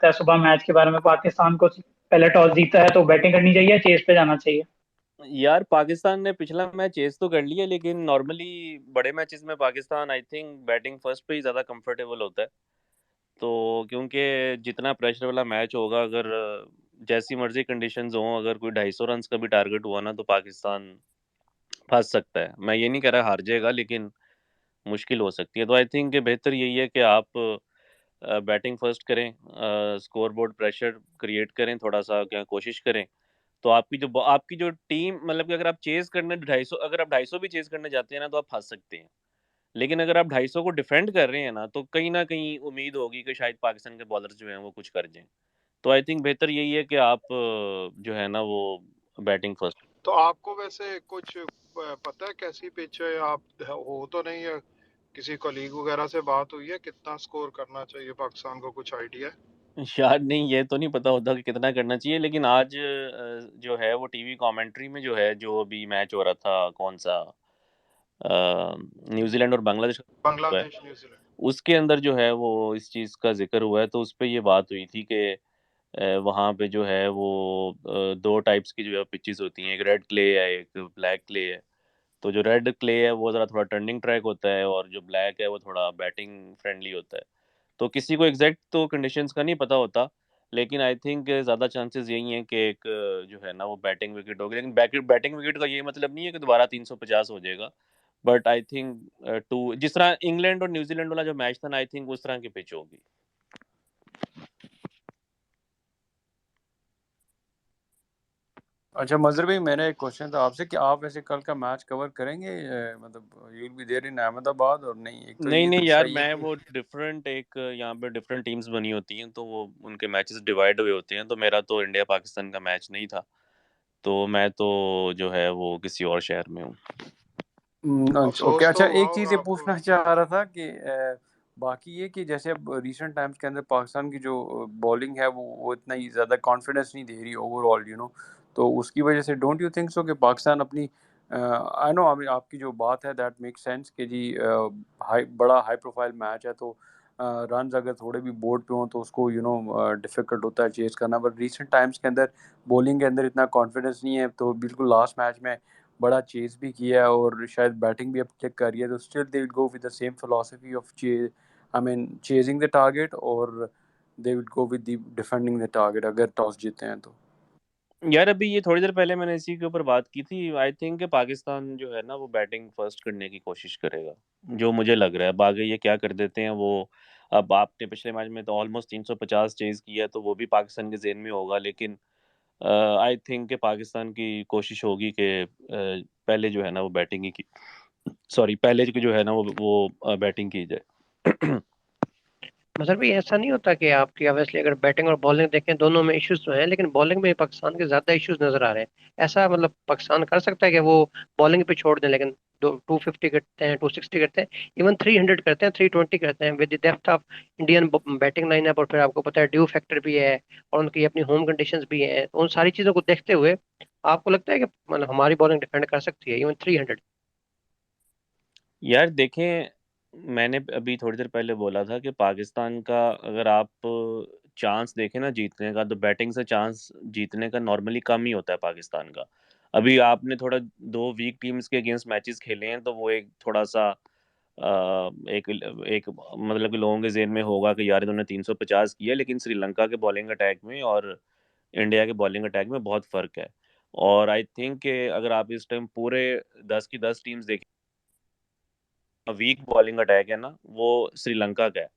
लगता है सुबह मैच के बारे में? पाकिस्तान को पहले टॉस जीता है तो बैटिंग करनी चाहिए, चेस पे जाना चाहिए? यार पाकिस्तान ने पिछला मैच चेस तो कर लिया, लेकिन नॉर्मली बड़े मैचेस में Pakistan I think batting first पे ही ज़्यादा कंफर्टेबल होता है। तो क्योंकि जितना प्रेशर वाला मैच होगा, अगर जैसी मर्जी कंडीशंस हों, अगर कोई 250 रन का भी टारगेट हुआ ना तो पाकिस्तान फंस सकता है। मैं ये नहीं कह रहा हार जाएगा, लेकिन मुश्किल हो सकती है। तो आई थिंक बेहतर यही है कि आप बैटिंग फर्स्ट करें, स्कोर बोर्ड प्रेशर क्रिएट करें, थोड़ा सा क्या कोशिश करें। तो आपकी जो टीम, मतलब कि अगर आप चेज करने 250, अगर आप 250 भी चेज करने जाते हैं ना तो आप फंस सकते हैं। लेकिन अगर आप 250 को डिफेंड कर रहे हैं ना कहीं उम्मीद होगी कि शायद पाकिस्तान के बॉलर जो हैं वो कुछ कर जाएं। तो आई थिंक बेहतर यही है कि आप जो है ना वो बैटिंग फर्स्ट। तो आपको वैसे कुछ पता है कैसी पिच है? आप हो तो नहीं है, किसी कलीग वगैरह से बात हुई है कितना स्कोर करना चाहिए पाकिस्तान को, कुछ आइडिया है? शायद नहीं, ये तो नहीं पता होता कि कितना करना चाहिए, लेकिन आज जो है वो टीवी कमेंट्री में जो है, जो अभी मैच हो रहा था, कौन सा न्यूजीलैंड और बांग्लादेश का हुआ है, बांग्लादेश न्यूजीलैंड। उसके अंदर जो है वो इस चीज़ का जिक्र हुआ है। तो उस पे ये बात हुई थी कि वहाँ पे जो है वो दो टाइप्स की जो है पिचेस होती हैं, एक रेड क्ले है, एक ब्लैक क्ले है। तो जो रेड क्ले है वो ज़रा थोड़ा टर्निंग ट्रैक होता है, और जो ब्लैक है वो थोड़ा बैटिंग फ्रेंडली होता है। तो किसी को एग्जैक्ट तो कंडीशंस का नहीं पता होता, लेकिन आई थिंक ज़्यादा चांसेस यही हैं कि एक जो है ना वो बैटिंग विकेट होगी। लेकिन बैटिंग विकेट का ये मतलब नहीं है कि दोबारा 350 हो जाएगा। बट आई थिंक टू जिस तरह इंग्लैंड और न्यूजीलैंड वाला जो मैच था ना, आई थिंक उस तरह की पिच होगी। अच्छा मजहर भाई, मेरा एक क्वेश्चन था आपसे कि आप वैसे कल का मैच कवर करेंगे, मतलब you will be there in Ahmedabad और नहीं? एक तो नहीं ये नहीं यार, दूसरा ये मैं कि वो डिफरेंट एक यहाँ पे डिफरेंट टीम्स बनी होती हैं, तो वो उनके मैचेस डिवाइड हुए होते हैं। तो मेरा तो इंडिया पाकिस्तान का मैच नहीं था, तो मैं तो जो है वो किसी और शहर में हूँ। अच्छा ओके। अफसोस अच्छा तो हुआ एक चीज़ होगा ये आपको। पूछना चाह रहा था कि बाकी ये कि जैसे अब रिसेंट टाइम्स के अंदर पाकिस्तान की जो बॉलिंग है वो इतना ही ज़्यादा कॉन्फिडेंस नहीं दे रही ओवरऑल, तो उसकी वजह से डोंट यू थिंक सो कि पाकिस्तान अपनी, आई नो, आपकी जो बात है दैट मेक सेंस कि जी बड़ा हाई प्रोफाइल मैच है, तो रन अगर थोड़े भी बोर्ड पे हों तो उसको डिफिकल्ट होता है चेज करना। बट रिसेंट टाइम्स के अंदर बॉलिंग के अंदर इतना कॉन्फिडेंस नहीं है, तो बिल्कुल लास्ट मैच में बड़ा चेज भी किया है और शायद बैटिंग भी अब क्लिक कर रही है, तो still they will go with the same philosophy of I mean chasing the target, और they will go with the defending the target अगर टॉस जीते हैं तो। यार अभी ये थोड़ी देर पहले मैंने इसी के ऊपर बात की थी। आई थिंक पाकिस्तान जो है ना वो बैटिंग फर्स्ट करने की कोशिश करेगा, जो मुझे लग रहा है। बाकी ये क्या कर देते हैं वो, अब आपने पिछले मैच में तो ऑलमोस्ट 350 चेज किया, तो वो भी पाकिस्तान के जेन में होगा। लेकिन आई थिंक कि पाकिस्तान की कोशिश होगी कि पहले जो है ना वो बैटिंग ही की, सॉरी पहले जो है ना वो बैटिंग की जाए। मगर भी ऐसा नहीं होता कि आपकी ऑब्वियसली अगर बैटिंग और बॉलिंग देखें दोनों में इश्यूज तो हैं, लेकिन बॉलिंग में पाकिस्तान के ज्यादा इश्यूज नजर आ रहे हैं। ऐसा मतलब पाकिस्तान कर सकता है कि वो बॉलिंग पे छोड़ दें, लेकिन 250 करते हैं, 260 करते हैं, इवन 300 करते हैं, 320 करते हैं, with the depth of Indian batting lineup, और फिर आपको पता है ड्यू फैक्टर भी है और उनकी अपनी होम कंडीशंस भी हैं। तो उन सारी चीजों को देखते हुए आपको लगता है कि मतलब हमारी बॉलिंग डिफेंड कर सकती है इवन 300? यार देखें, मैंने अभी थोड़ी देर पहले बोला था कि पाकिस्तान का अगर आप चांस देखें ना जीतने का, तो बैटिंग से चांस जीतने का नॉर्मली कम ही होता है पाकिस्तान का। अभी आपने थोड़ा दो वीक टीम्स के अगेंस्ट मैचेस खेले हैं, तो वो एक थोड़ा सा एक एक मतलब कि लोगों के जेहन में होगा कि यार इन्होंने 350 किया, लेकिन श्रीलंका के बॉलिंग अटैक में और इंडिया के बॉलिंग अटैक में बहुत फर्क है। और आई थिंक कि अगर आप इस टाइम पूरे 10 की 10 टीम्स देखें, वीक बॉलिंग अटैक है ना वो श्रीलंका का है।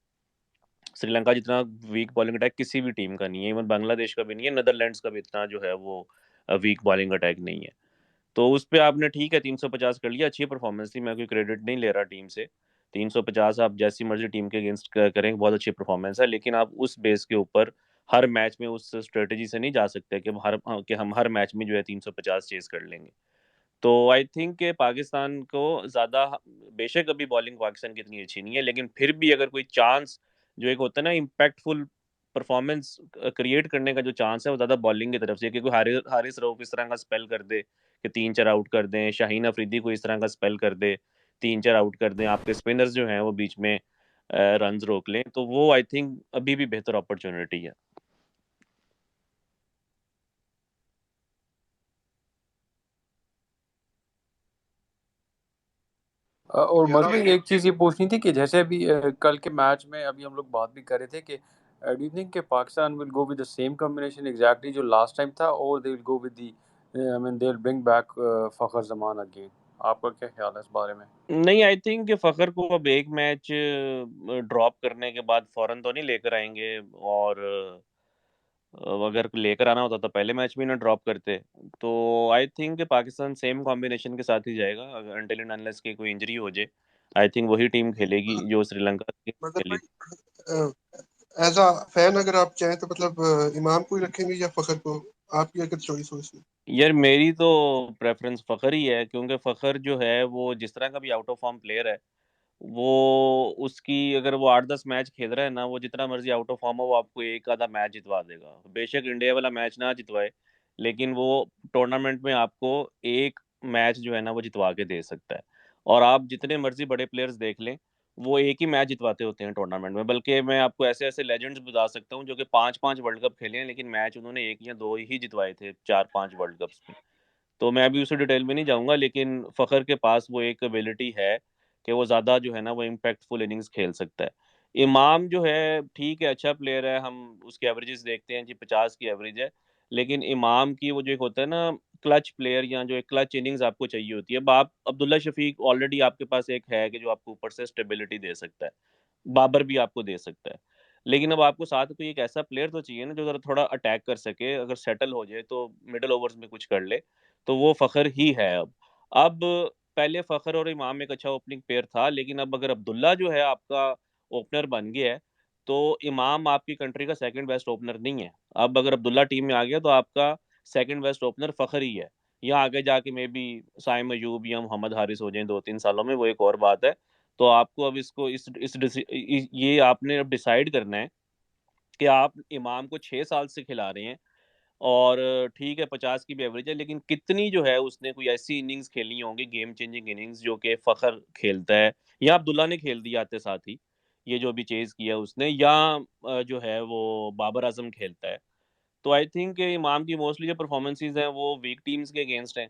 श्रीलंका जितना वीक बॉलिंग अटैक किसी भी टीम का नहीं है, इवन बांग्लादेश का भी नहीं है, नेदरलैंड्स का भी इतना जो है वो वीक बॉलिंग अटैक नहीं है। तो उस पे आपने ठीक है 350 कर लिया, अच्छी परफॉर्मेंस थी, मैं कोई क्रेडिट नहीं ले रहा टीम से। 350 आप जैसी मर्जी टीम के अगेंस्ट करें, बहुत अच्छी परफॉर्मेंस है। लेकिन आप उस बेस के ऊपर हर मैच में उस स्ट्रेटेजी से नहीं जा सकते कि हम हर मैच में जो है 350 चेज कर लेंगे। तो आई थिंक कि पाकिस्तान को ज़्यादा, बेशक अभी बॉलिंग पाकिस्तान की इतनी अच्छी नहीं है, लेकिन फिर भी अगर कोई चांस, जो एक होता है ना इम्पैक्टफुल परफॉर्मेंस क्रिएट करने का जो चांस है, वो ज़्यादा बॉलिंग की तरफ से है। कि कोई हारिस रऊफ इस तरह का स्पेल कर दे कि 3 4 आउट कर दें, शाहीन अफरीदी को इस तरह का स्पेल कर दे 3 4 आउट कर दें, आपके स्पिनर्स जो हैं वो बीच में रन रोक लें, तो वो आई थिंक अभी भी बेहतर अपॉर्चुनिटी है। और यार मजहब आप भाई एक चीज़ ये पूछनी थी कि जैसे अभी कल के मैच में अभी हम लोग बात भी कर रहे थे कि डू यू थिंक कि Pakistan will go with the same combination exactly जो लास्ट टाइम था, और they will go with the I mean they will bring back Fakhar Zaman again? आपका क्या ख्याल है इस बारे में? नहीं, आई थिंक कि फ़खर को अब एक मैच ड्रॉप करने के बाद फ़ौरन तो नहीं लेकर आएँगे, और अगर लेकर आना होता तो पहले मैच में ना ड्रॉप करते। तो आई थिंक कि पाकिस्तान सेम कॉम्बिनेशन के साथ ही जाएगा, अगर अनटिल एंड अनलेस की कोई इंजरी हो जाए। आई थिंक वही टीम खेलेगी जो श्रीलंका की मगर खेली थी। भाई एज अ फैन अगर आप चाहें तो मतलब इमाम को ही रखेंगे या फखर को? आपकी अगर चॉइस हो इसमें। यार मेरी तो प्रेफरेंस फ़खर ही है, क्योंकि फ़खर जो है वो जिस तरह का भी आउट ऑफ फॉर्म प्लेयर है, वो उसकी अगर वो 8-10 मैच खेल रहा है ना, वो जितना मर्जी आउट ऑफ फॉर्म हो, वो आपको एक आधा मैच जितवा देगा। बेशक इंडिया वाला मैच ना जितवाए, लेकिन वो टूर्नामेंट में आपको एक मैच जो है ना वो जितवा के दे सकता है। और आप जितने मर्जी बड़े प्लेयर्स देख लें, वो एक ही मैच जितवाते होते हैं टूर्नामेंट में। बल्कि मैं आपको ऐसे ऐसे लेजेंड्स बता सकता हूँ जो कि 5-5 वर्ल्ड कप खेले हैं, लेकिन मैच उन्होंने एक या दो ही जितवाए थे 4-5 वर्ल्ड कप्स में। तो मैं अभी उसी डिटेल में नहीं जाऊँगा, लेकिन फ़खर के पास वो एक एबिलिटी है कि वो ज़्यादा जो है ना वो इम्पैक्टफुल इनिंग्स खेल सकता है। इमाम जो है ठीक है, अच्छा प्लेयर है, हम उसकी एवरेजेस देखते हैं जी 50 की एवरेज है। लेकिन इमाम की वो जो एक होता है ना क्लच प्लेयर, या जो एक क्लच इनिंग्स आपको चाहिए होती है। अब आप अब्दुल्ला शफीक ऑलरेडी आपके पास एक है कि जो आपको ऊपर से स्टेबिलिटी दे सकता है। बाबर भी आपको दे सकता है। लेकिन अब आपको साथ कोई एक ऐसा प्लेयर तो चाहिए ना जो ज़रा थोड़ा अटैक कर सके, अगर सेटल हो जाए तो मिडल ओवर्स में कुछ कर ले। तो वो फ़खर ही है अब। अब पहले फ़खर और इमाम एक अच्छा ओपनिंग पेयर था, लेकिन अब अगर अब्दुल्ला जो है आपका ओपनर बन गया है, तो इमाम आपकी कंट्री का सेकंड बेस्ट ओपनर नहीं है। अब अगर अब्दुल्ला टीम में आ गया तो आपका सेकंड बेस्ट ओपनर फ़खर ही है। या आगे जाके मेबी साइम अयूब या मोहम्मद हारिस हो जाएँ 2-3 सालों में, वो एक और बात है। तो आपको अब इसको इस ये आपने अब डिसाइड करना है कि आप इमाम को 6 साल से खिला रहे हैं, और ठीक है 50 की भी एवरेज है, लेकिन कितनी जो है उसने कोई ऐसी इनिंग्स खेली होंगी, गेम चेंजिंग इनिंग्स, जो कि फ़खर खेलता है या अब्दुल्ला ने खेल दिया आते साथ ही, ये जो अभी चेज़ किया उसने, या जो है वो बाबर आजम खेलता है। तो आई थिंक इमाम की मोस्टली जो परफॉर्मेंसेज हैं वो वीक टीम्स के अगेंस्ट हैं,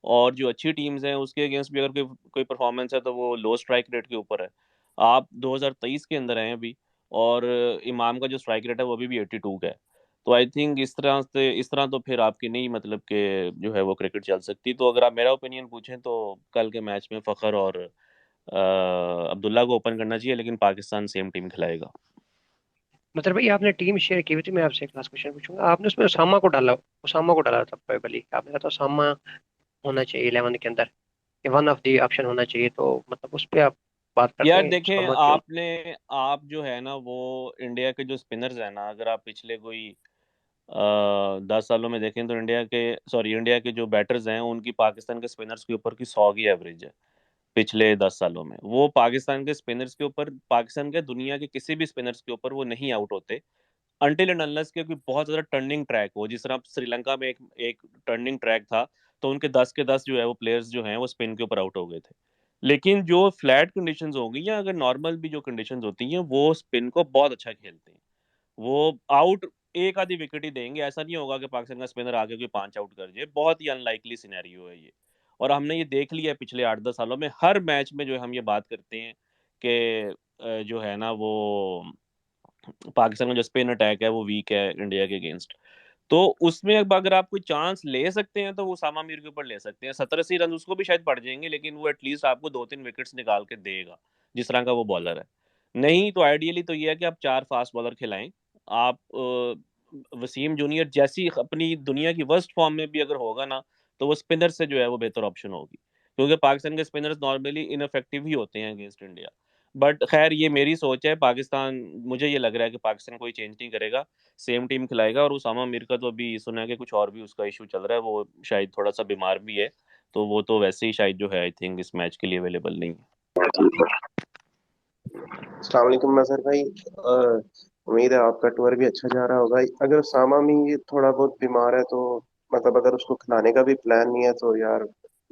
और जो अच्छी टीम्स हैं उसके अगेंस्ट भी अगर कोई कोई परफॉर्मेंस है तो वो लो स्ट्राइक रेट के ऊपर है। आप 2023 के अंदर हैं अभी, और इमाम का जो स्ट्राइक रेट है वो अभी भी 82 का है। तो आई थिंक इस तरह तो फिर आपकी नहीं, मतलब कि जो है वो क्रिकेट चल सकती। तो अगर आप मेरा ओपिनियन पूछें तो कल के मैच में फ़खर और अब्दुल्ला को ओपन करना चाहिए, लेकिन पाकिस्तान सेम टीम खिलाएगा। मतलब भाई आपने टीम शेयर की हुई थी, मैं आपसे एक लास्ट क्वेश्चन पूछूंगा। आपने उसमें उसामा को डाला था पहले, आपने कहा था उसामा होना चाहिए 11 के अंदर, कि वन ऑफ द ऑप्शन होना चाहिए, तो मतलब उस पर आप बात कर यार दें देखें, उसामा क्यों? आप जो है ना वो इंडिया के जो स्पिनर्स हैं ना, अगर आप पिछले कोई 10 सालों में देखें तो इंडिया के जो बैटर्स हैं उनकी पाकिस्तान के स्पिनर्स के ऊपर की 100 की एवरेज है। पिछले 10 सालों में वो पाकिस्तान के स्पिनर्स के ऊपर, पाकिस्तान के दुनिया के किसी भी स्पिनर्स के ऊपर वो नहीं आउट होते, अनटिल एंड अनलेस के कोई बहुत ज्यादा टर्निंग ट्रैक हो। जिस तरह श्रीलंका में एक एक टर्निंग ट्रैक था, तो उनके 10 के 10 जो है वो प्लेयर्स जो हैं वो स्पिन के ऊपर आउट हो गए थे। लेकिन जो फ्लैट कंडीशंस होंगी या अगर नॉर्मल भी जो कंडीशंस होती हैं, वो स्पिन को बहुत अच्छा खेलते हैं। वो आउट एक आधी विकेट ही देंगे, ऐसा नहीं होगा कि पाकिस्तान का स्पिनर आगे कोई 5 आउट कर जाए। बहुत ही अनलाइकली सिनेरियो है ये, और हमने ये देख लिया है पिछले 8-10 सालों में। हर मैच में जो है हम ये बात करते हैं कि जो है ना वो पाकिस्तान का जो स्पिन अटैक है वो वीक है इंडिया के अगेंस्ट। तो उसमें अब अगर आप कोई चांस ले सकते हैं तो वो उसामा मीर के ऊपर ले सकते हैं। 70-80 रन उसको भी शायद पड़ जाएंगे, लेकिन वो एटलीस्ट आपको 2-3 विकेट्स निकाल के देगा, जिस तरह का वो बॉलर है। नहीं तो आइडियली तो ये है कि आप 4 फास्ट बॉलर खिलाएं। आप वसीम जूनियर जैसी अपनी दुनिया की वर्स्ट फॉर्म में भी अगर होगा ना, तो वो स्पिनर से जो है वो बेहतर ऑप्शन होगी, क्योंकि पाकिस्तान के स्पिनर्स नॉर्मली इनफेक्टिव ही होते हैं अगेंस्ट इंडिया। बट खैर ये मेरी सोच है। पाकिस्तान, मुझे ये लग रहा है कि पाकिस्तान कोई चेंज नहीं करेगा, सेम टीम खिलाएगा। और उसामा मीर का तो अभी सुना है कि कुछ और भी उसका इशू चल रहा है, वो शायद थोड़ा सा बीमार भी है। तो वो तो वैसे ही शायद जो है आई थिंक इस मैच के लिए अवेलेबल नहीं है। अस्सलाम वालेकुम नजर भाई। उम्मीद है आपका टूर भी अच्छा जा रहा होगा। अगर उसामा भी थोड़ा बहुत बीमार है तो मतलब अगर उसको खिलाने का भी प्लान नहीं है तो यार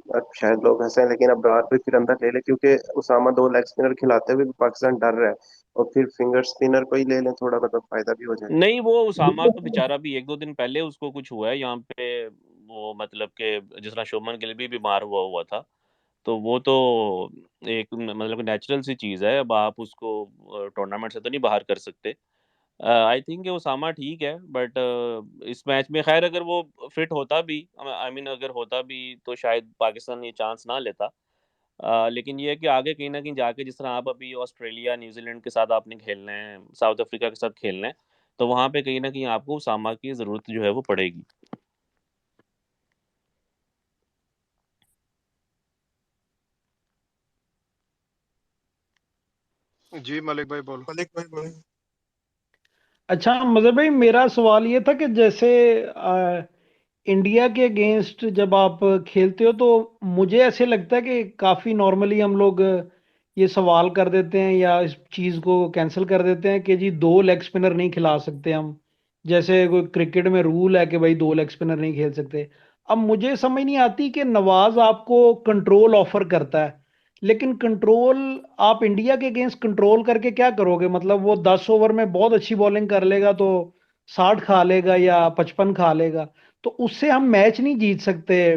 अब शायद लोग हंसे, लेकिन अब बाहर भी फिर अंदर ले ले, क्योंकि उसामा दो लेग स्पिनर खिलाते हुए भी पाकिस्तान डर रहा है। और फिर फिंगर स्पिनर को ही ले लें, थोड़ा मतलब फायदा भी हो जाए। नहीं, वो उसामा तो बेचारा भी 1-2 दिन पहले उसको कुछ हुआ है यहाँ पे। वो मतलब कि जिस तरह शुभमन गिल भी बीमार हुआ हुआ था, तो वो तो एक मतलब नेचुरल सी चीज़ है, अब आप उसको टूर्नामेंट से तो नहीं बाहर कर सकते। आई थिंक ओसामा ठीक है, बट इस मैच में खैर अगर वो फिट होता भी, आई मीन अगर होता भी तो शायद पाकिस्तान ये चांस ना लेता। लेकिन ये है कि आगे कहीं ना कहीं जाके जिस तरह आप अभी ऑस्ट्रेलिया न्यूजीलैंड के साथ आपने खेलना है, साउथ अफ्रीका के साथ खेलना है, तो वहाँ पे कहीं ना कहीं आपको ओसामा की ज़रूरत जो है वो पड़ेगी। जी मलिक भाई बोलो। मलिक भाई बोले। अच्छा मजहर भाई, मेरा सवाल ये था कि जैसे इंडिया के अगेंस्ट जब आप खेलते हो तो मुझे ऐसे लगता है कि काफी नॉर्मली हम लोग ये सवाल कर देते हैं या इस चीज को कैंसिल कर देते हैं कि जी दो लेग स्पिनर नहीं खिला सकते हम। जैसे कोई क्रिकेट में रूल है कि भाई दो लेग स्पिनर नहीं खेल सकते। अब मुझे समझ नहीं आती कि नवाज आपको कंट्रोल ऑफर करता है, लेकिन कंट्रोल आप इंडिया के अगेंस्ट कंट्रोल करके क्या करोगे? मतलब वो 10 ओवर में बहुत अच्छी बॉलिंग कर लेगा तो 60 खा लेगा या 55 खा लेगा, तो उससे हम मैच नहीं जीत सकते।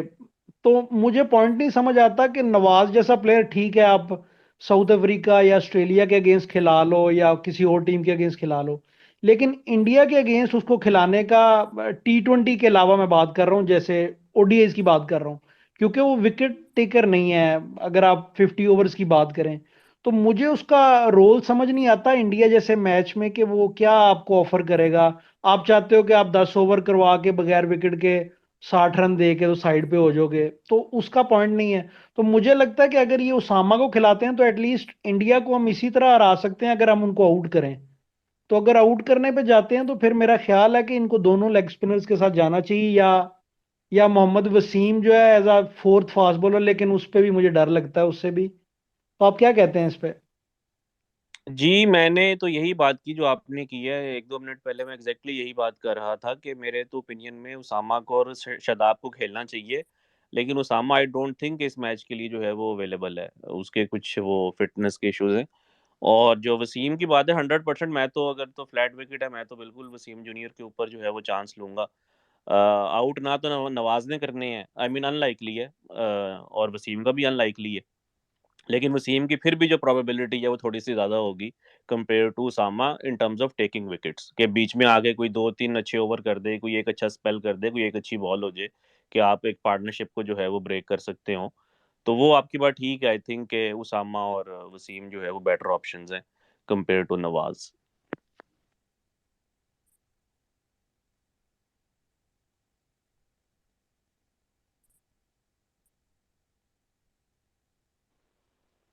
तो मुझे पॉइंट नहीं समझ आता कि नवाज जैसा प्लेयर ठीक है, आप साउथ अफ्रीका या ऑस्ट्रेलिया के अगेंस्ट खिला लो या किसी और टीम के अगेंस्ट खिला लो, लेकिन इंडिया के अगेंस्ट उसको खिलाने का, T20 के अलावा मैं बात कर रहा हूँ, जैसे ODIs की बात कर रहा हूँ, क्योंकि वो विकेट टेकर नहीं है। अगर आप 50 ओवर्स की बात करें तो मुझे उसका रोल समझ नहीं आता इंडिया जैसे मैच में कि वो क्या आपको ऑफर करेगा। आप चाहते हो कि आप 10 ओवर करवा के बगैर विकेट के 60 रन दे के तो साइड पे हो जाओगे, तो उसका पॉइंट नहीं है। तो मुझे लगता है कि अगर ये उसामा को खिलाते हैं तो एटलीस्ट इंडिया को हम इसी तरह हरा सकते हैं अगर हम उनको आउट करें। तो अगर आउट करने पे जाते हैं तो फिर मेरा ख्याल है कि इनको दोनों लेग स्पिनर्स के साथ जाना चाहिए, या मोहम्मद वसीम जो है as a fourth fast bowler, लेकिन उस पे भी मुझे डर लगता है उससे भी। तो आप क्या कहते हैं इस पे? जी, मैंने तो यही बात की जो आपने की है। 1-2 मिनट पहले मैं एग्ज़ैक्टली यही बात कर रहा था कि मेरे तो ओपिनियन में उसामा को और श शादाब को खेलना चाहिए। लेकिन उसामा आई डोंट थिंक इस मैच के लिए जो है वो अवेलेबल है। उसके कुछ वो फ़िटनेस के इश्यूज़ हैं। और जो वसीम की बात है 100% मैं तो अगर तो फ्लैट विकेट है मैं तो बिल्कुल वसीम जूनियर के ऊपर जो है वो चांस लूँगा। आउट ना तो नवाज़ ने करने हैं, आई मीन अनलाइकली है, और वसीम का भी अनलाइकली है। लेकिन वसीम की फिर भी जो प्रोबेबिलिटी है वो थोड़ी-सी ज़्यादा होगी compare to Usama in terms of taking wickets, के बीच में आके कोई 2-3 अच्छे ओवर कर दे, कोई एक अच्छा स्पेल कर दे, कोई एक अच्छी बॉल हो जाए कि आप एक पार्टनरशिप को जो है वो ब्रेक कर सकते हो। तो वो आपकी बात ठीक है, आई थिंक के उसामा और वसीम जो है वो बेटर ऑप्शंस हैं कंपेयर टू नवाज़।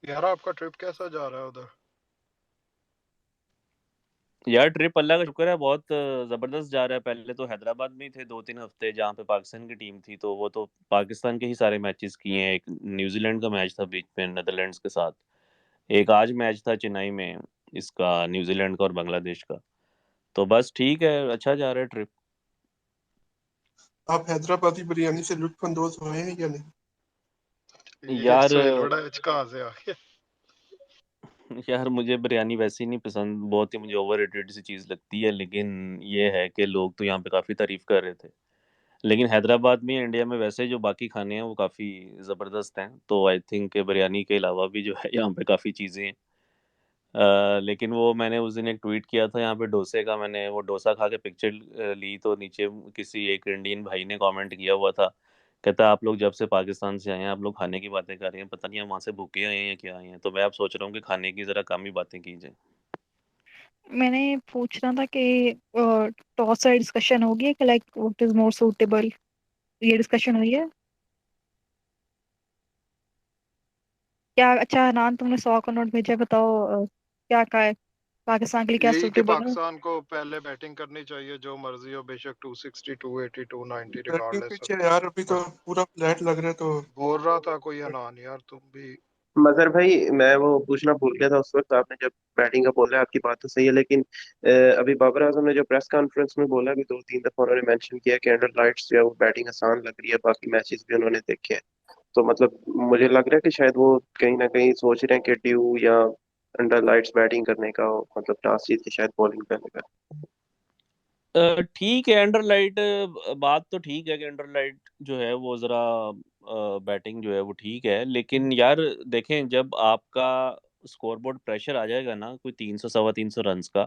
यार आपका ट्रिप कैसा जा रहा है उधर? यार ट्रिप अल्लाह का शुक्र है बहुत ज़बरदस्त जा रहा है। पहले तो हैदराबाद में ही थे 2-3 हफ्ते जहाँ पे पाकिस्तान की टीम थी, तो वो तो पाकिस्तान के ही सारे मैचेस किए हैं। एक न्यूजीलैंड का मैच था बीच में नीदरलैंड्स के साथ, एक आज मैच था चेन्नई में इसका न्यूजीलैंड का और बांग्लादेश का। तो बस ठीक है, अच्छा जा रहा है ट्रिप। आप हैदराबादी बिरयानी से लुत्फानंदोज हुए हैं या नहीं? ये यार सोहेल बड़ा कहाँ से आ गया? यार मुझे बिरयानी वैसे ही नहीं पसंद, बहुत ही मुझे ओवररेटेड सी चीज़ लगती है। लेकिन ये है कि लोग तो यहाँ पे काफ़ी तारीफ कर रहे थे। लेकिन हैदराबाद में इंडिया में वैसे जो बाकी खाने हैं वो काफ़ी ज़बरदस्त हैं, तो आई थिंक बिरयानी के अलावा भी जो है यहाँ पे काफ़ी चीज़ें हैं। लेकिन वो मैंने उस दिन एक ट्वीट किया था यहाँ पे डोसे का, मैंने वो डोसा खा के पिक्चर ली तो नीचे किसी एक इंडियन भाई ने कमेंट किया हुआ था, कहता आप लोग जब से पाकिस्तान से आए हैं आप लोग खाने की बातें कर रहे हैं, पता नहीं हम वहाँ से भूखे आए हैं या क्या आए हैं। तो मैं अब सोच रहा हूँ कि खाने की ज़रा कम ही बातें की जाए। मैंने पूछना था कि टॉस से डिस्कशन होगी कि like what is more suitable, ये डिस्कशन हुई है क्या? अच्छा हनान, तुमने 100 का नोट भेजा, बताओ क्या का है पाकिस्तान के लिए, क्या यही कि सूटेबल है? पाकिस्तान को पहले बैटिंग करनी चाहिए, जो मर्जी हो, बेशक 260 280 290 बैटिंग रिकॉर्डलेस पिच है यार, अभी तो बट पूरा फ्लैट लग रहा है तो। बोल रहा था कोई अनान, यार तुम भी। मजहर भाई, मैं वो पूछना भूल गया था उस वक्त, आपने जब बैटिंग का बोला, आपकी बात तो सही है, लेकिन अभी बाबर आजम ने जो प्रेस कॉन्फ्रेंस में बोला कि 2-3 दफा उन्होंने मेंशन किया कि अंडर लाइट्स जो है वो बैटिंग आसान लग रही है, बाकी मैचेस भी उन्होंने देखे हैं। तो मतलब मुझे लग रहा है कि शायद वो कहीं ना कहीं सोच रहे हैं कि ड्यू या अंडर लाइट्स बैटिंग करने का, मतलब टॉस जीत के शायद बॉलिंग करने का। ठीक है, अंडर लाइट बात तो ठीक है कि अंडर लाइट जो है वो ज़रा बैटिंग जो है वो ठीक है, लेकिन यार देखें जब आपका स्कोरबोर्ड प्रेशर आ जाएगा ना कोई 300 सवा 300 रन्स का,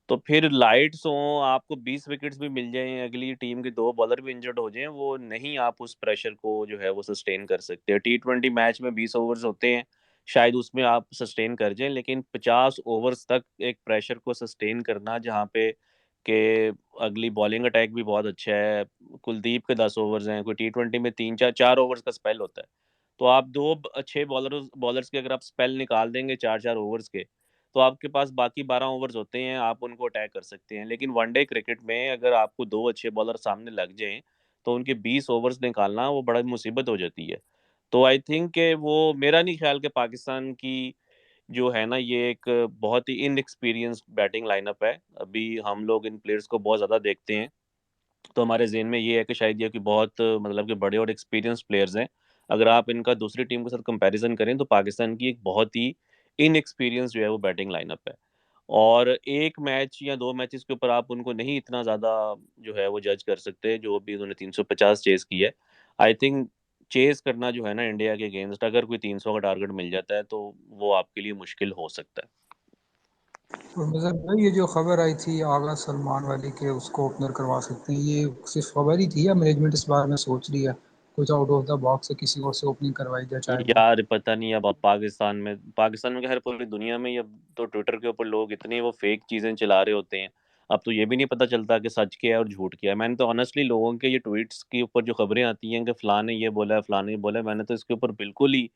तो फिर लाइट्स हो, आपको 20 विकेट्स भी मिल जाएं, अगली टीम के 2 बॉलर भी इंजर्ड हो जाएं, वो नहीं आप उस प्रेशर को जो है वो सस्टेन कर सकते। T20 मैच में 20 ओवर्स होते हैं, शायद उसमें आप सस्टेन कर जाएं, लेकिन 50 ओवर्स तक एक प्रेशर को सस्टेन करना, जहाँ पे के अगली बॉलिंग अटैक भी बहुत अच्छा है, कुलदीप के 10 ओवर्स हैं, कोई T20 में 3-4 ओवर्स का स्पेल होता है, तो आप 2 अच्छे बॉलर्स बॉलर्स के अगर आप स्पेल निकाल देंगे 4-4 ओवर्स के, तो आपके पास बाकी 12 ओवर्स होते हैं, आप उनको अटैक कर सकते हैं। लेकिन वनडे क्रिकेट में अगर आपको 2 अच्छे बॉलर सामने लग जाएं, तो उनके 20 ओवर्स निकालना वो बड़ा मुसीबत हो जाती है। तो आई थिंक कि वो, मेरा नहीं ख्याल कि पाकिस्तान की जो है ना ये एक बहुत ही इनएक्सपीरियंस्ड बैटिंग लाइनअप है। अभी हम लोग इन प्लेयर्स को बहुत ज़्यादा देखते हैं, तो हमारे ज़हन में ये है कि शायद ये कि बहुत मतलब कि बड़े और एक्सपीरियंस प्लेयर्स हैं। अगर आप इनका दूसरी टीम के साथ कंपैरिजन करें, तो पाकिस्तान की एक बहुत ही इनएक्सपीरियंस जो है वो बैटिंग लाइनअप है, और एक मैच या 2 मैचेस के ऊपर आप उनको नहीं इतना ज़्यादा जो है वो जज कर सकते, जो भी उन्होंने 350 चेज़ की है। आई थिंक चेज़ करना जो है ना इंडिया के अगेंस्ट, अगर कोई 300 का टारगेट मिल जाता है, तो वो आपके लिए मुश्किल हो सकता है। तो मजहर भाई, ये जो खबर आई थी आगा सलमान वाली के उसको ओपनर करवा सकते हैं, ये सिर्फ खबर ही थी या मैनेजमेंट इस बारे में सोच रही है कुछ आउट ऑफ द बॉक्स से किसी और से ओपनिंग करवाई जाए, चाहे वो? यार पता नहीं, अब पाकिस्तान में क्या, हर पूरी दुनिया में ही अब तो ट्विटर के ऊपर लोग इतनी वो फेक चीजें चला रहे होते हैं, अब तो ये भी नहीं पता चलता कि सच क्या है और झूठ क्या है। मैंने तो ऑनेस्टली लोगों के ये ट्वीट्स के ऊपर जो खबरें आती हैं कि फलां ने ये बोला है, फलां ने ये बोला है, मैंने तो इसके ऊपर बिल्कुल ही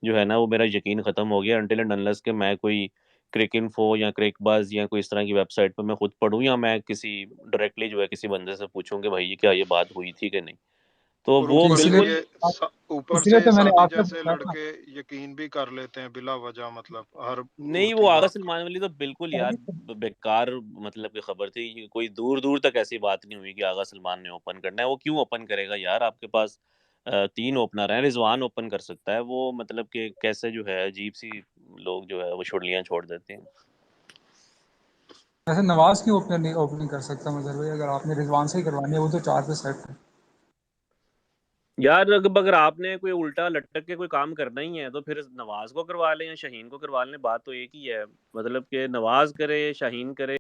जो है ना वो मेरा यकीन खत्म हो गया, अनटिल एंड अनलेस के मैं कोई क्रिक इन्फो या क्रिकबज़ या कोई इस तरह की वेबसाइट पर मैं खुद पढूं, या मैं किसी डायरेक्टली जो है किसी बंदे से पूछूं कि भाई क्या ये बात हुई थी कि नहीं, तो और वो तो बिल्कुल। ऊपर इसलिए से तो मैंने सादी आपसे जैसे पूछा था। लड़के यकीन भी कर लेते हैं बिला वजह, मतलब हर नहीं, वो उड़ती आगा बात। सलमान वाली तो बिल्कुल यार बेकार मतलब की खबर थी, ये कोई दूर दूर तक ऐसी बात नहीं हुई कि आगा सलमान ने ओपन करना है। वो क्यों ओपन करेगा यार, आपके पास 3 ओपनर हैं, रिजवान ओपन कर सकता है वो, मतलब कि कैसे जो है अजीब सी लोग जो है वो छुड़लियां छोड़ देते हैं। वैसे नवाज की ओपनर नहीं ओपनिंग कर सकता मजहर भाई, अगर आपने रिजवान से ही करवानी है, वो तो 4 पे सेट है। यार अगर आपने कोई उल्टा लटक के कोई काम करना ही है, तो फिर नवाज को करवा लें या शाहीन को करवा लें, बात तो एक ही है, मतलब कि नवाज करे शाहीन करे।